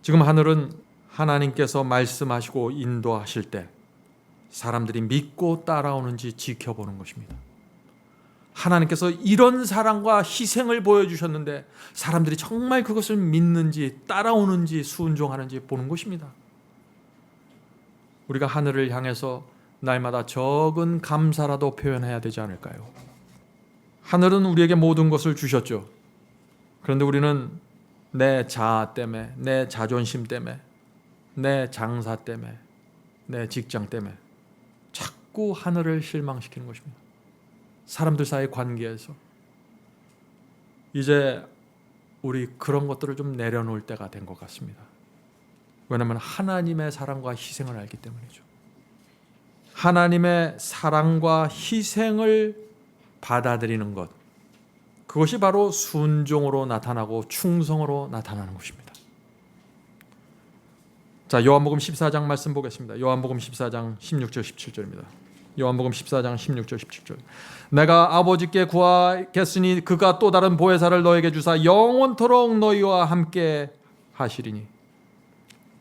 [SPEAKER 1] 지금 하늘은 하나님께서 말씀하시고 인도하실 때 사람들이 믿고 따라오는지 지켜보는 것입니다. 하나님께서 이런 사랑과 희생을 보여주셨는데 사람들이 정말 그것을 믿는지 따라오는지 순종하는지 보는 것입니다. 우리가 하늘을 향해서 날마다 적은 감사라도 표현해야 되지 않을까요? 하늘은 우리에게 모든 것을 주셨죠. 그런데 우리는 내 자아 때문에, 내 자존심 때문에, 내 장사 때문에, 내 직장 때문에 자꾸 하늘을 실망시키는 것입니다. 사람들 사이 관계에서 이제 우리 그런 것들을 좀 내려놓을 때가 된 것 같습니다. 왜냐하면 하나님의 사랑과 희생을 알기 때문이죠. 하나님의 사랑과 희생을 받아들이는 것, 그것이 바로 순종으로 나타나고 충성으로 나타나는 것입니다. 자, 요한복음 14장 말씀 보겠습니다. 요한복음 14장 16절 17절입니다. 요한복음 14장 16절 17절. 내가 아버지께 구하겠으니 그가 또 다른 보혜사를 너에게 주사 영원토록 너희와 함께 하시리니.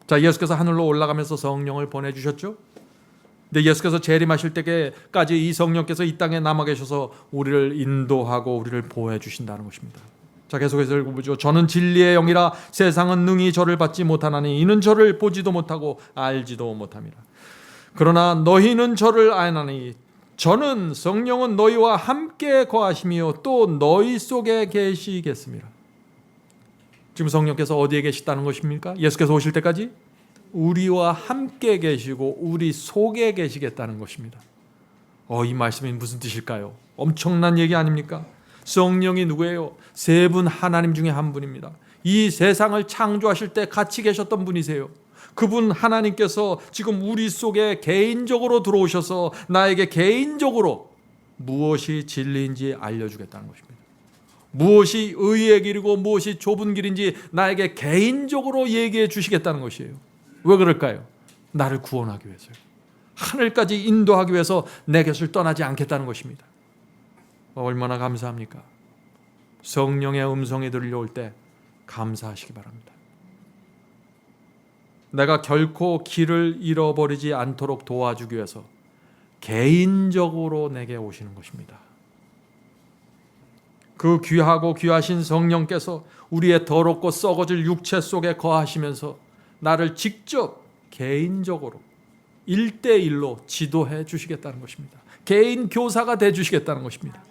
[SPEAKER 1] 자, 예수께서 하늘로 올라가면서 성령을 보내주셨죠. 근데 예수께서 재림하실 때까지 이 성령께서 이 땅에 남아 계셔서 우리를 인도하고 우리를 보호해 주신다는 것입니다. 자, 계속해서 읽어보죠. 저는 진리의 영이라 세상은 능히 저를 받지 못하나니 이는 저를 보지도 못하고 알지도 못함이라. 그러나 너희는 저를 아나니 저는 성령은 너희와 함께 거하시며 또 너희 속에 계시겠습니다. 지금 성령께서 어디에 계시다는 것입니까? 예수께서 오실 때까지 우리와 함께 계시고 우리 속에 계시겠다는 것입니다. 이 말씀이 무슨 뜻일까요? 엄청난 얘기 아닙니까? 성령이 누구예요? 세 분 하나님 중에 한 분입니다. 이 세상을 창조하실 때 같이 계셨던 분이세요. 그분 하나님께서 지금 우리 속에 개인적으로 들어오셔서 나에게 개인적으로 무엇이 진리인지 알려주겠다는 것입니다. 무엇이 의의 길이고 무엇이 좁은 길인지 나에게 개인적으로 얘기해 주시겠다는 것이에요. 왜 그럴까요? 나를 구원하기 위해서요. 하늘까지 인도하기 위해서 내 곁을 떠나지 않겠다는 것입니다. 얼마나 감사합니까? 성령의 음성이 들려올 때 감사하시기 바랍니다. 내가 결코 길을 잃어버리지 않도록 도와주기 위해서 개인적으로 내게 오시는 것입니다. 그 귀하고 귀하신 성령께서 우리의 더럽고 썩어질 육체 속에 거하시면서 나를 직접 개인적으로 1대1로 지도해 주시겠다는 것입니다. 개인 교사가 돼 주시겠다는 것입니다.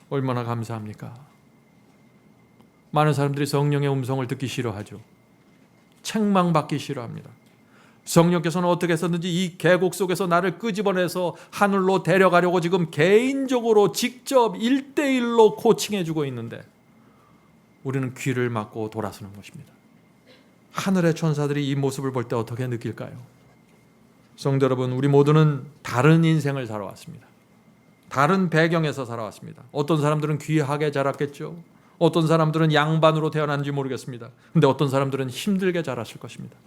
[SPEAKER 1] 얼마나 감사합니까? 많은 사람들이 성령의 음성을 듣기 싫어하죠. 책망받기 싫어합니다. 성령께서는 어떻게 했었는지 이 계곡 속에서 나를 끄집어내서 하늘로 데려가려고 지금 개인적으로 직접 1대1로 코칭해 주고 있는데 우리는 귀를 막고 돌아서는 것입니다. 하늘의 천사들이 이 모습을 볼 때 어떻게 느낄까요? 성도 여러분, 우리 모두는 다른 인생을 살아왔습니다. 다른 배경에서 살아왔습니다. 어떤 사람들은 귀하게 자랐겠죠. 어떤 사람들은 양반으로 태어난지 모르겠습니다. 근데 어떤 사람들은 힘들게 자랐을 것입니다.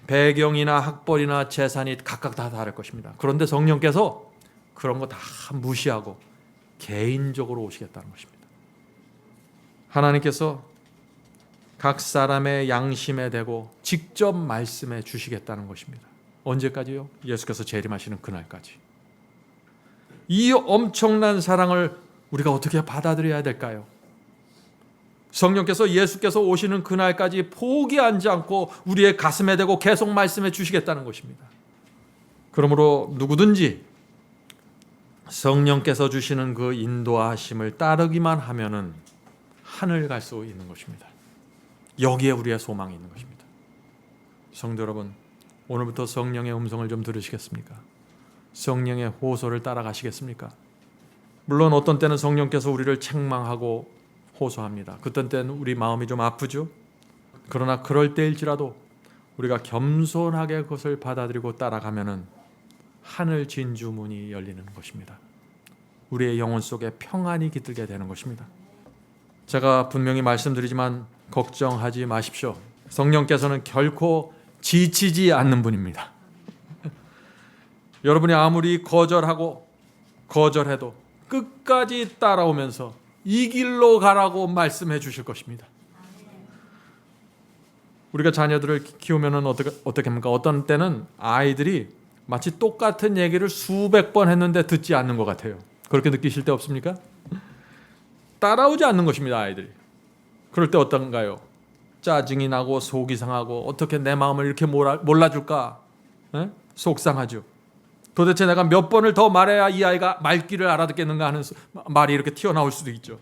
[SPEAKER 1] 배경이나 학벌이나 재산이 각각 다 다를 것입니다. 그런데 성령께서 그런 거 다 무시하고 개인적으로 오시겠다는 것입니다. 하나님께서 각 사람의 양심에 대고 직접 말씀해 주시겠다는 것입니다. 언제까지요? 예수께서 재림하시는 그날까지. 이 엄청난 사랑을 우리가 어떻게 받아들여야 될까요? 성령께서 예수께서 오시는 그날까지 포기하지 않고 우리의 가슴에 대고 계속 말씀해 주시겠다는 것입니다. 그러므로 누구든지 성령께서 주시는 그 인도하심을 따르기만 하면은 하늘 갈 수 있는 것입니다. 여기에 우리의 소망이 있는 것입니다. 성도 여러분, 오늘부터 성령의 음성을 좀 들으시겠습니까? 성령의 호소를 따라가시겠습니까? 물론 어떤 때는 성령께서 우리를 책망하고 호소합니다. 그떤 때는 우리 마음이 좀 아프죠. 그러나 그럴 때일지라도 우리가 겸손하게 그것을 받아들이고 따라가면은 하늘 진주 문이 열리는 것입니다. 우리의 영혼 속에 평안이 깃들게 되는 것입니다. 제가 분명히 말씀드리지만 걱정하지 마십시오. 성령께서는 결코 지치지 않는 분입니다. 여러분이 아무리 거절하고 거절해도 끝까지 따라오면서 이 길로 가라고 말씀해 주실 것입니다. 우리가 자녀들을 키우면 어떻게 합니까? 어떤 때는 아이들이 마치 똑같은 얘기를 수백 번 했는데 듣지 않는 것 같아요. 그렇게 느끼실 때 없습니까? 따라오지 않는 것입니다, 아이들이. 그럴 때 어떤가요? 짜증이 나고 속이 상하고 어떻게 내 마음을 이렇게 몰라줄까? 속상하죠. 도대체 내가 몇 번을 더 말해야 이 아이가 말귀를 알아듣겠는가 하는 말이 이렇게 튀어나올 수도 있죠.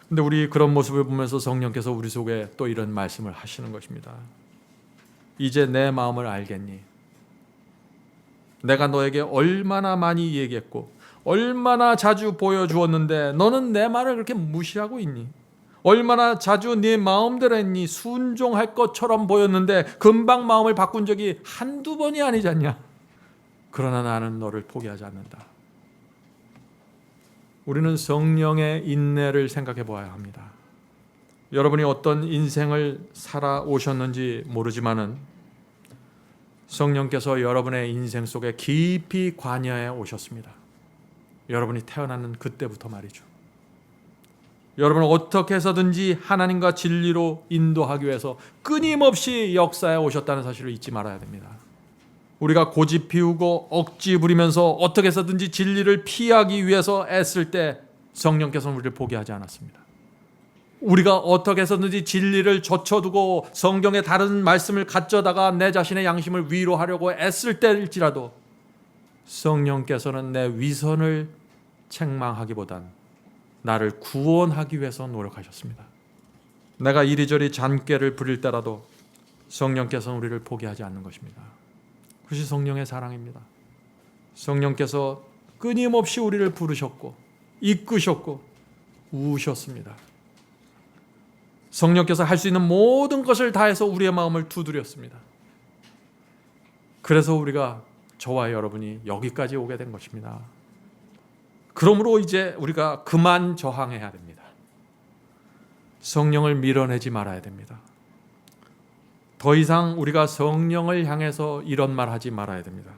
[SPEAKER 1] 근데 우리 그런 모습을 보면서 성령께서 우리 속에 또 이런 말씀을 하시는 것입니다. 이제 내 마음을 알겠니? 내가 너에게 얼마나 많이 얘기했고 얼마나 자주 보여주었는데 너는 내 말을 그렇게 무시하고 있니? 얼마나 자주 네 마음대로 했니? 순종할 것처럼 보였는데 금방 마음을 바꾼 적이 한두 번이 아니지 않냐? 그러나 나는 너를 포기하지 않는다. 우리는 성령의 인내를 생각해 보아야 합니다. 여러분이 어떤 인생을 살아오셨는지 모르지만은 성령께서 여러분의 인생 속에 깊이 관여해 오셨습니다. 여러분이 태어나는 그때부터 말이죠. 여러분은 어떻게 해서든지 하나님과 진리로 인도하기 위해서 끊임없이 역사에 오셨다는 사실을 잊지 말아야 됩니다. 우리가 고집 피우고 억지 부리면서 어떻게 해서든지 진리를 피하기 위해서 애쓸 때 성령께서는 우리를 포기하지 않았습니다. 우리가 어떻게 해서든지 진리를 젖혀두고 성경의 다른 말씀을 갖져다가 내 자신의 양심을 위로하려고 애쓸 때일지라도 성령께서는 내 위선을 책망하기보단 나를 구원하기 위해서 노력하셨습니다. 내가 이리저리 잔꾀를 부릴 때라도 성령께서는 우리를 포기하지 않는 것입니다. 그것이 성령의 사랑입니다. 성령께서 끊임없이 우리를 부르셨고 이끄셨고 우셨습니다. 성령께서 할 수 있는 모든 것을 다해서 우리의 마음을 두드렸습니다. 그래서 우리가 저와 여러분이 여기까지 오게 된 것입니다. 그러므로 이제 우리가 그만 저항해야 됩니다. 성령을 밀어내지 말아야 됩니다. 더 이상 우리가 성령을 향해서 이런 말 하지 말아야 됩니다.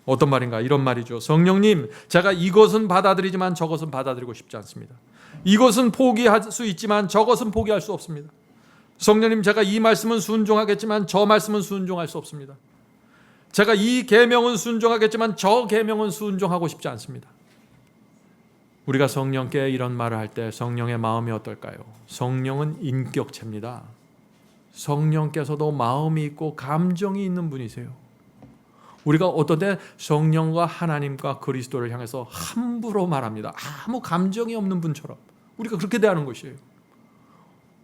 [SPEAKER 1] 어떤 말인가? 이런 말이죠. 성령님, 제가 이것은 받아들이지만 저것은 받아들이고 싶지 않습니다. 이것은 포기할 수 있지만 저것은 포기할 수 없습니다. 성령님, 제가 이 말씀은 순종하겠지만 저 말씀은 순종할 수 없습니다. 제가 이 계명은 순종하겠지만 저 계명은 순종하고 싶지 않습니다. 우리가 성령께 이런 말을 할 때 성령의 마음이 어떨까요? 성령은 인격체입니다. 성령께서도 마음이 있고 감정이 있는 분이세요. 우리가 어떤 때 성령과 하나님과 그리스도를 향해서 함부로 말합니다. 아무 감정이 없는 분처럼 우리가 그렇게 대하는 것이에요.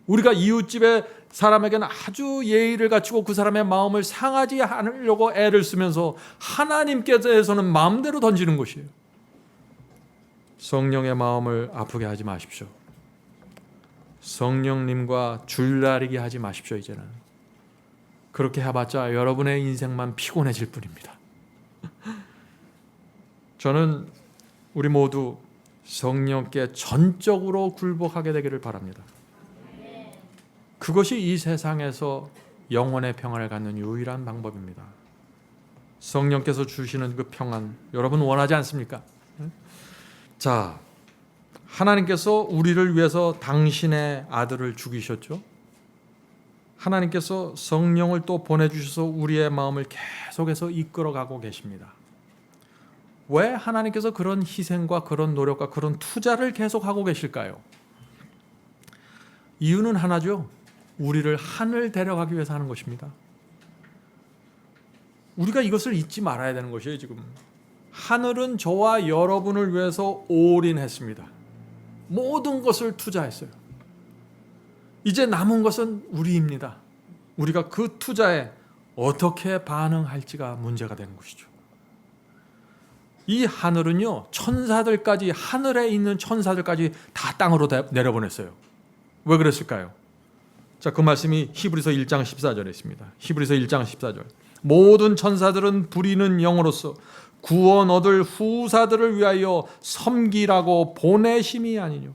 [SPEAKER 1] 우리가 이웃집의 사람에게는 아주 예의를 갖추고 그 사람의 마음을 상하지 않으려고 애를 쓰면서 하나님께서는 마음대로 던지는 것이에요. 성령의 마음을 아프게 하지 마십시오. 성령님과 줄다리기 하지 마십시오. 이제는 그렇게 해봤자 여러분의 인생만 피곤해질 뿐입니다. 저는 우리 모두 성령께 전적으로 굴복하게 되기를 바랍니다. 그것이 이 세상에서 영혼의 평안을 갖는 유일한 방법입니다. 성령께서 주시는 그 평안, 여러분 원하지 않습니까? 자, 하나님께서 우리를 위해서 당신의 아들을 죽이셨죠. 하나님께서 성령을 또 보내주셔서 우리의 마음을 계속해서 이끌어가고 계십니다. 왜 하나님께서 그런 희생과 그런 노력과 그런 투자를 계속하고 계실까요? 이유는 하나죠. 우리를 하늘 데려가기 위해서 하는 것입니다. 우리가 이것을 잊지 말아야 되는 것이에요. 지금 하늘은 저와 여러분을 위해서 올인했습니다. 모든 것을 투자했어요. 이제 남은 것은 우리입니다. 우리가 그 투자에 어떻게 반응할지가 문제가 되는 것이죠. 이 하늘은요, 천사들까지, 하늘에 있는 천사들까지 다 땅으로 내려보냈어요. 왜 그랬을까요? 자, 그 말씀이 히브리서 1장 14절에 있습니다. 히브리서 1장 14절. 모든 천사들은 부리는 영으로서 구원 얻을 후사들을 위하여 섬기라고 보내심이 아니뇨.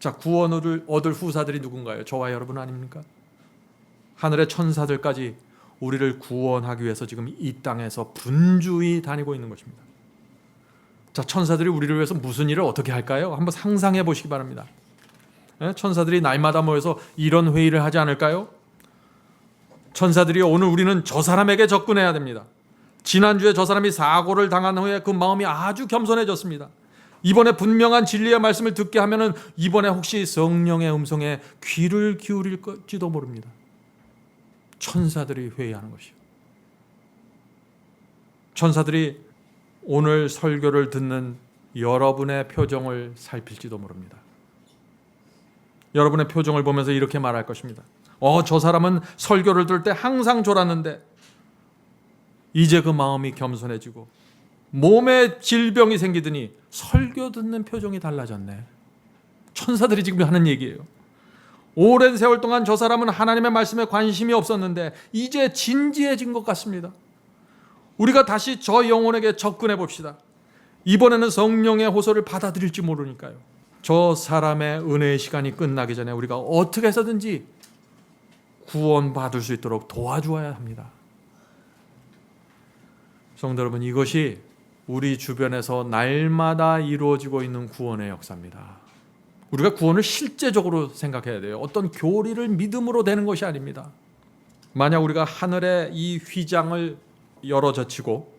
[SPEAKER 1] 자, 구원 얻을 후사들이 누군가요? 저와 여러분 아닙니까? 하늘의 천사들까지 우리를 구원하기 위해서 지금 이 땅에서 분주히 다니고 있는 것입니다. 자, 천사들이 우리를 위해서 무슨 일을 어떻게 할까요? 한번 상상해 보시기 바랍니다. 천사들이 날마다 모여서 이런 회의를 하지 않을까요? 천사들이 오늘 우리는 저 사람에게 접근해야 됩니다. 지난주에 저 사람이 사고를 당한 후에 그 마음이 아주 겸손해졌습니다. 이번에 분명한 진리의 말씀을 듣게 하면은 이번에 혹시 성령의 음성에 귀를 기울일지도 모릅니다. 천사들이 회의하는 것이요. 천사들이 오늘 설교를 듣는 여러분의 표정을 살필지도 모릅니다. 여러분의 표정을 보면서 이렇게 말할 것입니다. 저 사람은 설교를 들을 때 항상 졸았는데 이제 그 마음이 겸손해지고 몸에 질병이 생기더니 설교 듣는 표정이 달라졌네. 천사들이 지금 하는 얘기예요. 오랜 세월 동안 저 사람은 하나님의 말씀에 관심이 없었는데 이제 진지해진 것 같습니다. 우리가 다시 저 영혼에게 접근해 봅시다. 이번에는 성령의 호소를 받아들일지 모르니까요. 저 사람의 은혜의 시간이 끝나기 전에 우리가 어떻게 해서든지 구원받을 수 있도록 도와주어야 합니다. 성도 여러분, 이것이 우리 주변에서 날마다 이루어지고 있는 구원의 역사입니다. 우리가 구원을 실제적으로 생각해야 돼요. 어떤 교리를 믿음으로 되는 것이 아닙니다. 만약 우리가 하늘의 이 휘장을 열어젖히고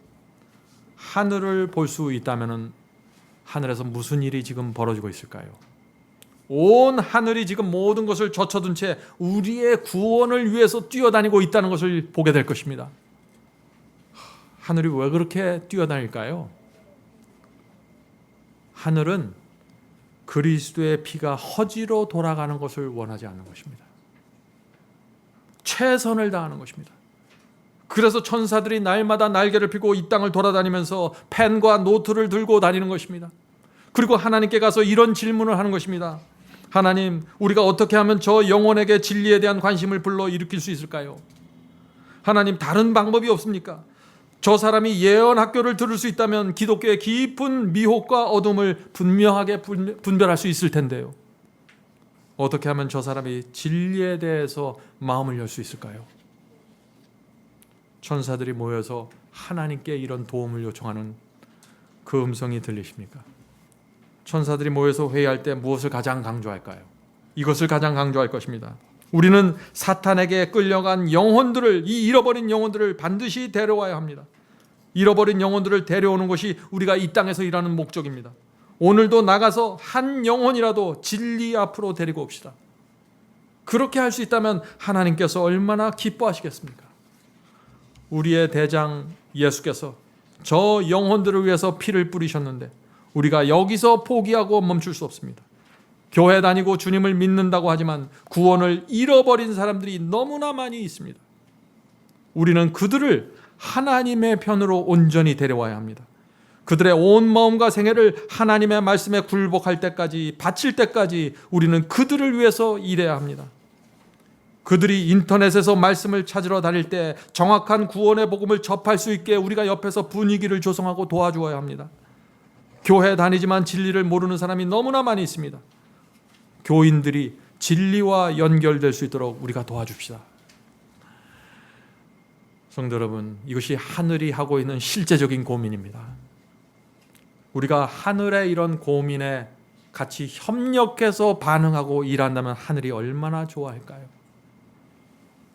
[SPEAKER 1] 하늘을 볼 수 있다면 하늘에서 무슨 일이 지금 벌어지고 있을까요? 온 하늘이 지금 모든 것을 젖혀둔 채 우리의 구원을 위해서 뛰어다니고 있다는 것을 보게 될 것입니다. 하늘이 왜 그렇게 뛰어다닐까요? 하늘은 그리스도의 피가 허지로 돌아가는 것을 원하지 않는 것입니다. 최선을 다하는 것입니다. 그래서 천사들이 날마다 날개를 펴고 이 땅을 돌아다니면서 펜과 노트를 들고 다니는 것입니다. 그리고 하나님께 가서 이런 질문을 하는 것입니다. 하나님, 우리가 어떻게 하면 저 영혼에게 진리에 대한 관심을 불러일으킬 수 있을까요? 하나님, 다른 방법이 없습니까? 저 사람이 예언학교를 들을 수 있다면 기독교의 깊은 미혹과 어둠을 분명하게 분별할 수 있을 텐데요. 어떻게 하면 저 사람이 진리에 대해서 마음을 열 수 있을까요? 천사들이 모여서 하나님께 이런 도움을 요청하는 그 음성이 들리십니까? 천사들이 모여서 회의할 때 무엇을 가장 강조할까요? 이것을 가장 강조할 것입니다. 우리는 사탄에게 끌려간 영혼들을, 이 잃어버린 영혼들을 반드시 데려와야 합니다. 잃어버린 영혼들을 데려오는 것이 우리가 이 땅에서 일하는 목적입니다. 오늘도 나가서 한 영혼이라도 진리 앞으로 데리고 옵시다. 그렇게 할 수 있다면 하나님께서 얼마나 기뻐하시겠습니까? 우리의 대장 예수께서 저 영혼들을 위해서 피를 뿌리셨는데 우리가 여기서 포기하고 멈출 수 없습니다. 교회 다니고 주님을 믿는다고 하지만 구원을 잃어버린 사람들이 너무나 많이 있습니다. 우리는 그들을 하나님의 편으로 온전히 데려와야 합니다. 그들의 온 마음과 생애를 하나님의 말씀에 굴복할 때까지, 바칠 때까지 우리는 그들을 위해서 일해야 합니다. 그들이 인터넷에서 말씀을 찾으러 다닐 때 정확한 구원의 복음을 접할 수 있게 우리가 옆에서 분위기를 조성하고 도와주어야 합니다. 교회 다니지만 진리를 모르는 사람이 너무나 많이 있습니다. 교인들이 진리와 연결될 수 있도록 우리가 도와줍시다. 성도 여러분, 이것이 하늘이 하고 있는 실제적인 고민입니다. 우리가 하늘의 이런 고민에 같이 협력해서 반응하고 일한다면 하늘이 얼마나 좋아할까요?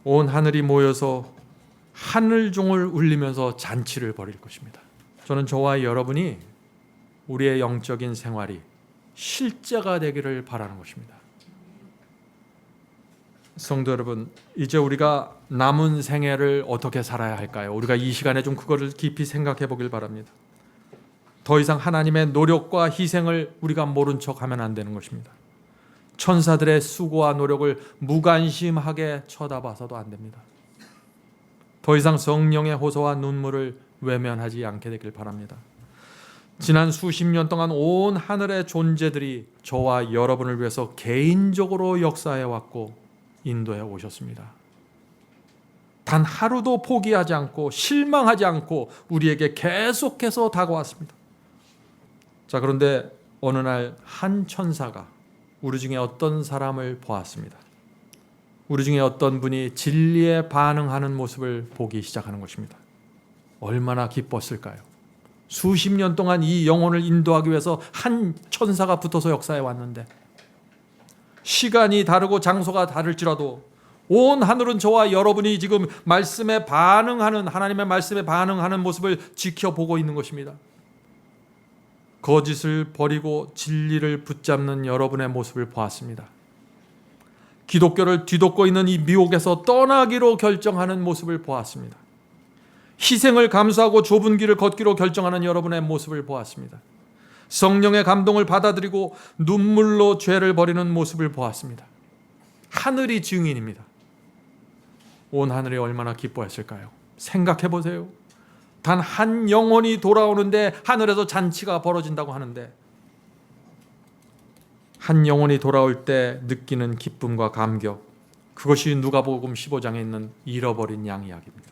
[SPEAKER 1] 온 하늘이 모여서 하늘종을 울리면서 잔치를 벌일 것입니다. 저는 저와 여러분이 우리의 영적인 생활이 실제가 되기를 바라는 것입니다. 성도 여러분, 이제 우리가 남은 생애를 어떻게 살아야 할까요? 우리가 이 시간에 좀 그거를 깊이 생각해 보길 바랍니다. 더 이상 하나님의 노력과 희생을 우리가 모른 척하면 안 되는 것입니다. 천사들의 수고와 노력을 무관심하게 쳐다봐서도 안 됩니다. 더 이상 성령의 호소와 눈물을 외면하지 않게 되길 바랍니다. 지난 수십 년 동안 온 하늘의 존재들이 저와 여러분을 위해서 개인적으로 역사해 왔고 인도해 오셨습니다. 단 하루도 포기하지 않고 실망하지 않고 우리에게 계속해서 다가왔습니다. 자, 그런데 어느 날 한 천사가 우리 중에 어떤 사람을 보았습니다. 우리 중에 어떤 분이 진리에 반응하는 모습을 보기 시작하는 것입니다. 얼마나 기뻤을까요? 수십 년 동안 이 영혼을 인도하기 위해서 한 천사가 붙어서 역사해 왔는데, 시간이 다르고 장소가 다를지라도 온 하늘은 저와 여러분이 지금 말씀에 반응하는, 하나님의 말씀에 반응하는 모습을 지켜보고 있는 것입니다. 거짓을 버리고 진리를 붙잡는 여러분의 모습을 보았습니다. 기독교를 뒤덮고 있는 이 미혹에서 떠나기로 결정하는 모습을 보았습니다. 희생을 감수하고 좁은 길을 걷기로 결정하는 여러분의 모습을 보았습니다. 성령의 감동을 받아들이고 눈물로 죄를 버리는 모습을 보았습니다. 하늘이 증인입니다. 온 하늘이 얼마나 기뻐했을까요? 생각해 보세요. 단 한 영혼이 돌아오는데 하늘에서 잔치가 벌어진다고 하는데, 한 영혼이 돌아올 때 느끼는 기쁨과 감격, 그것이 누가복음 15장에 있는 잃어버린 양 이야기입니다.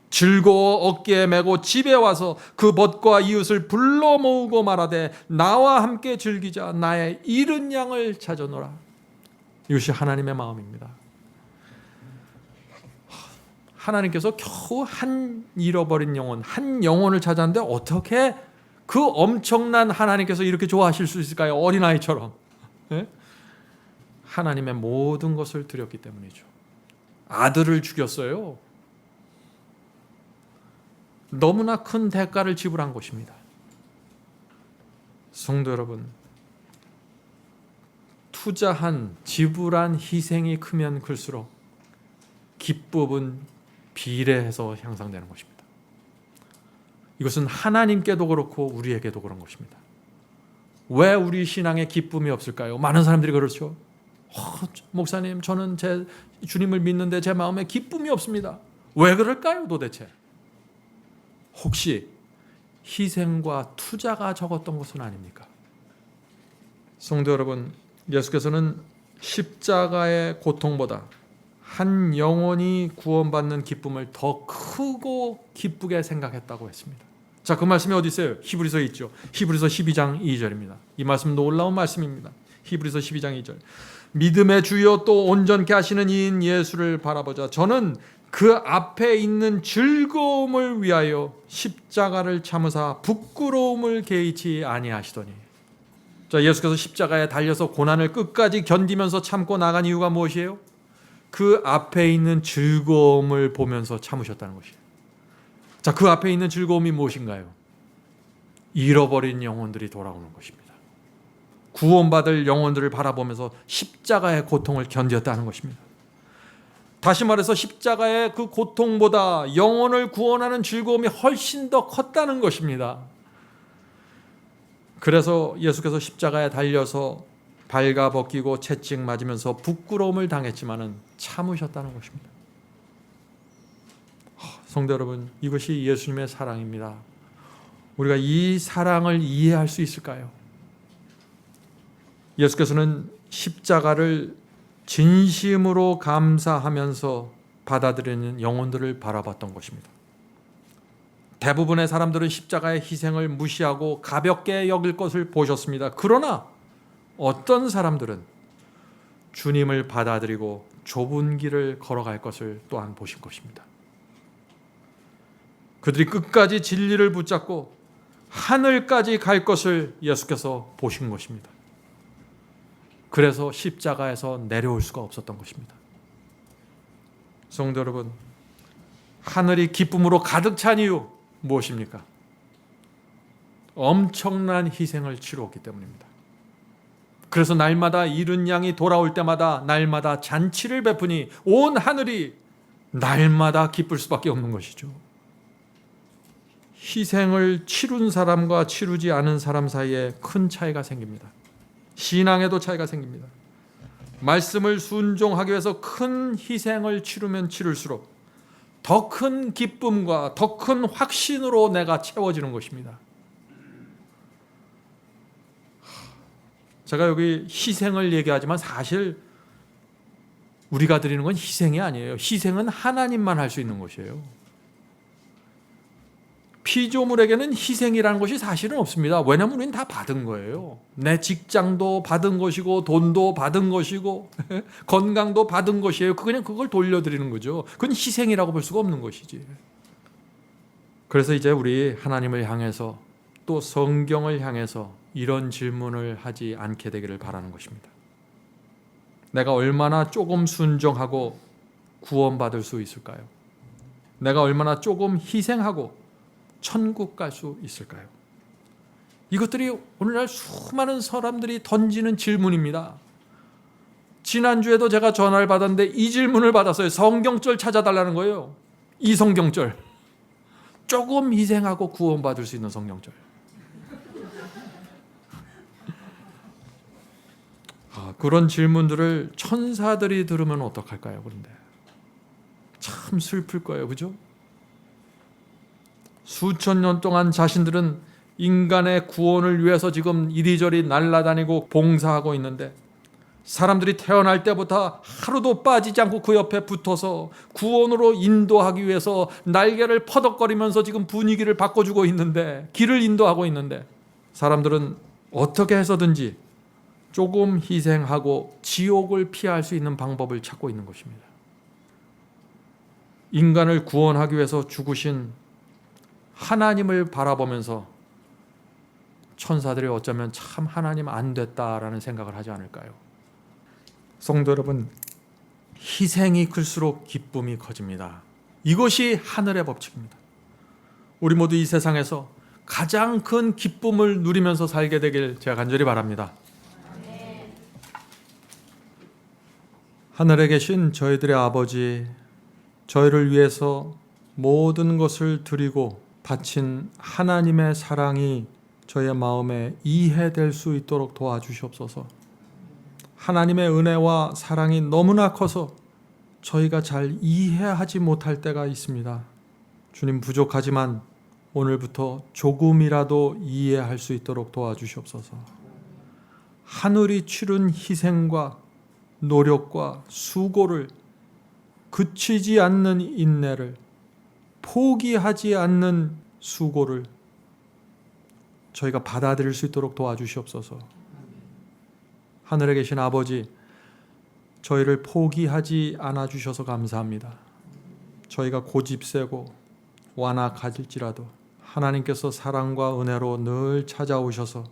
[SPEAKER 1] 즐거워 어깨에 메고 집에 와서 그 벗과 이웃을 불러 모으고 말하되 나와 함께 즐기자, 나의 잃은 양을 찾아노라. 이것이 하나님의 마음입니다. 하나님께서 겨우 한 잃어버린 영혼, 한 영혼을 찾았는데 어떻게 그 엄청난 하나님께서 이렇게 좋아하실 수 있을까요? 어린아이처럼. 네? 하나님의 모든 것을 드렸기 때문이죠. 아들을 죽였어요. 너무나 큰 대가를 지불한 것입니다. 성도 여러분, 투자한, 지불한 희생이 크면 클수록 기쁨은 비례해서 향상되는 것입니다. 이것은 하나님께도 그렇고 우리에게도 그런 것입니다. 왜 우리 신앙에 기쁨이 없을까요? 많은 사람들이 그렇죠. 목사님, 저는 제 주님을 믿는데 제 마음에 기쁨이 없습니다. 왜 그럴까요, 도대체? 혹시 희생과 투자가 적었던 것은 아닙니까? 성도 여러분, 예수께서는 십자가의 고통보다 한 영혼이 구원받는 기쁨을 더 크고 기쁘게 생각했다고 했습니다. 자, 그 말씀이 어디 있어요? 히브리서에 있죠. 히브리서 12장 2절입니다. 이 말씀 놀라운 말씀입니다. 히브리서 12장 2절. 믿음의 주여 또 온전케 하시는 이인 예수를 바라보자. 저는 그 앞에 있는 즐거움을 위하여 십자가를 참으사 부끄러움을 개의치 아니하시더니. 자, 예수께서 십자가에 달려서 고난을 끝까지 견디면서 참고 나간 이유가 무엇이에요? 그 앞에 있는 즐거움을 보면서 참으셨다는 것이에요. 자, 그 앞에 있는 즐거움이 무엇인가요? 잃어버린 영혼들이 돌아오는 것입니다. 구원받을 영혼들을 바라보면서 십자가의 고통을 견뎠다는 것입니다. 다시 말해서 십자가의 그 고통보다 영혼을 구원하는 즐거움이 훨씬 더 컸다는 것입니다. 그래서 예수께서 십자가에 달려서 발가벗기고 채찍 맞으면서 부끄러움을 당했지만은 참으셨다는 것입니다. 성도 여러분, 이것이 예수님의 사랑입니다. 우리가 이 사랑을 이해할 수 있을까요? 예수께서는 십자가를 진심으로 감사하면서 받아들이는 영혼들을 바라봤던 것입니다. 대부분의 사람들은 십자가의 희생을 무시하고 가볍게 여길 것을 보셨습니다. 그러나 어떤 사람들은 주님을 받아들이고 좁은 길을 걸어갈 것을 또한 보신 것입니다. 그들이 끝까지 진리를 붙잡고 하늘까지 갈 것을 예수께서 보신 것입니다. 그래서 십자가에서 내려올 수가 없었던 것입니다. 성도 여러분, 하늘이 기쁨으로 가득 찬 이유 무엇입니까? 엄청난 희생을 치루었기 때문입니다. 그래서 날마다 잃은 양이 돌아올 때마다 날마다 잔치를 베푸니 온 하늘이 날마다 기쁠 수밖에 없는 것이죠. 희생을 치룬 사람과 치루지 않은 사람 사이에 큰 차이가 생깁니다. 신앙에도 차이가 생깁니다. 말씀을 순종하기 위해서 큰 희생을 치르면 치를수록 더 큰 기쁨과 더 큰 확신으로 내가 채워지는 것입니다. 제가 여기 희생을 얘기하지만 사실 우리가 드리는 건 희생이 아니에요. 희생은 하나님만 할 수 있는 것이에요. 피조물에게는 희생이라는 것이 사실은 없습니다. 왜냐하면 우리는 다 받은 거예요. 내 직장도 받은 것이고 돈도 받은 것이고 건강도 받은 것이에요. 그냥 그걸 돌려드리는 거죠. 그건 희생이라고 볼 수가 없는 것이지. 그래서 이제 우리 하나님을 향해서 또 성경을 향해서 이런 질문을 하지 않게 되기를 바라는 것입니다. 내가 얼마나 조금 순종하고 구원받을 수 있을까요? 내가 얼마나 조금 희생하고 천국 갈 수 있을까요? 이것들이 오늘날 수많은 사람들이 던지는 질문입니다. 지난주에도 제가 전화를 받았는데 이 질문을 받았어요. 성경절 찾아달라는 거예요. 이 성경절. 조금 희생하고 구원받을 수 있는 성경절. 그런 질문들을 천사들이 들으면 어떡할까요? 그런데 참 슬플 거예요. 그죠? 수천 년 동안 자신들은 인간의 구원을 위해서 지금 이리저리 날아다니고 봉사하고 있는데 사람들이 태어날 때부터 하루도 빠지지 않고 그 옆에 붙어서 구원으로 인도하기 위해서 날개를 퍼덕거리면서 지금 분위기를 바꿔주고 있는데, 길을 인도하고 있는데 사람들은 어떻게 해서든지 조금 희생하고 지옥을 피할 수 있는 방법을 찾고 있는 것입니다. 인간을 구원하기 위해서 죽으신 하나님을 바라보면서 천사들이 어쩌면 참 하나님 안 됐다라는 생각을 하지 않을까요? 성도 여러분, 희생이 클수록 기쁨이 커집니다. 이것이 하늘의 법칙입니다. 우리 모두 이 세상에서 가장 큰 기쁨을 누리면서 살게 되길 제가 간절히 바랍니다. 하늘에 계신 저희들의 아버지, 저희를 위해서 모든 것을 드리고 바친 하나님의 사랑이 저희의 마음에 이해될 수 있도록 도와주시옵소서. 하나님의 은혜와 사랑이 너무나 커서 저희가 잘 이해하지 못할 때가 있습니다. 주님, 부족하지만 오늘부터 조금이라도 이해할 수 있도록 도와주시옵소서. 하늘이 치른 희생과 노력과 수고를, 그치지 않는 인내를, 포기하지 않는 수고를 저희가 받아들일 수 있도록 도와주시옵소서. 하늘에 계신 아버지, 저희를 포기하지 않아 주셔서 감사합니다. 저희가 고집세고 완악할지라도 하나님께서 사랑과 은혜로 늘 찾아오셔서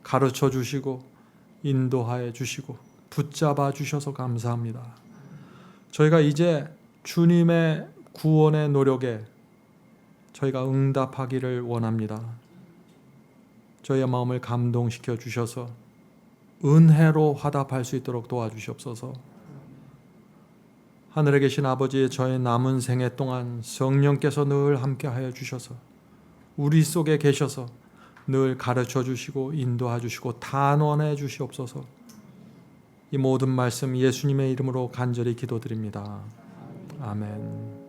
[SPEAKER 1] 가르쳐 주시고 인도하여 주시고 붙잡아 주셔서 감사합니다. 저희가 이제 주님의 구원의 노력에 저희가 응답하기를 원합니다. 저희의 마음을 감동시켜 주셔서 은혜로 화답할 수 있도록 도와주시옵소서. 하늘에 계신 아버지, 저의 남은 생애 동안 성령께서 늘 함께하여 주셔서 우리 속에 계셔서 늘 가르쳐 주시고 인도해 주시고 단원해 주시옵소서. 이 모든 말씀 예수님의 이름으로 간절히 기도드립니다. 아멘.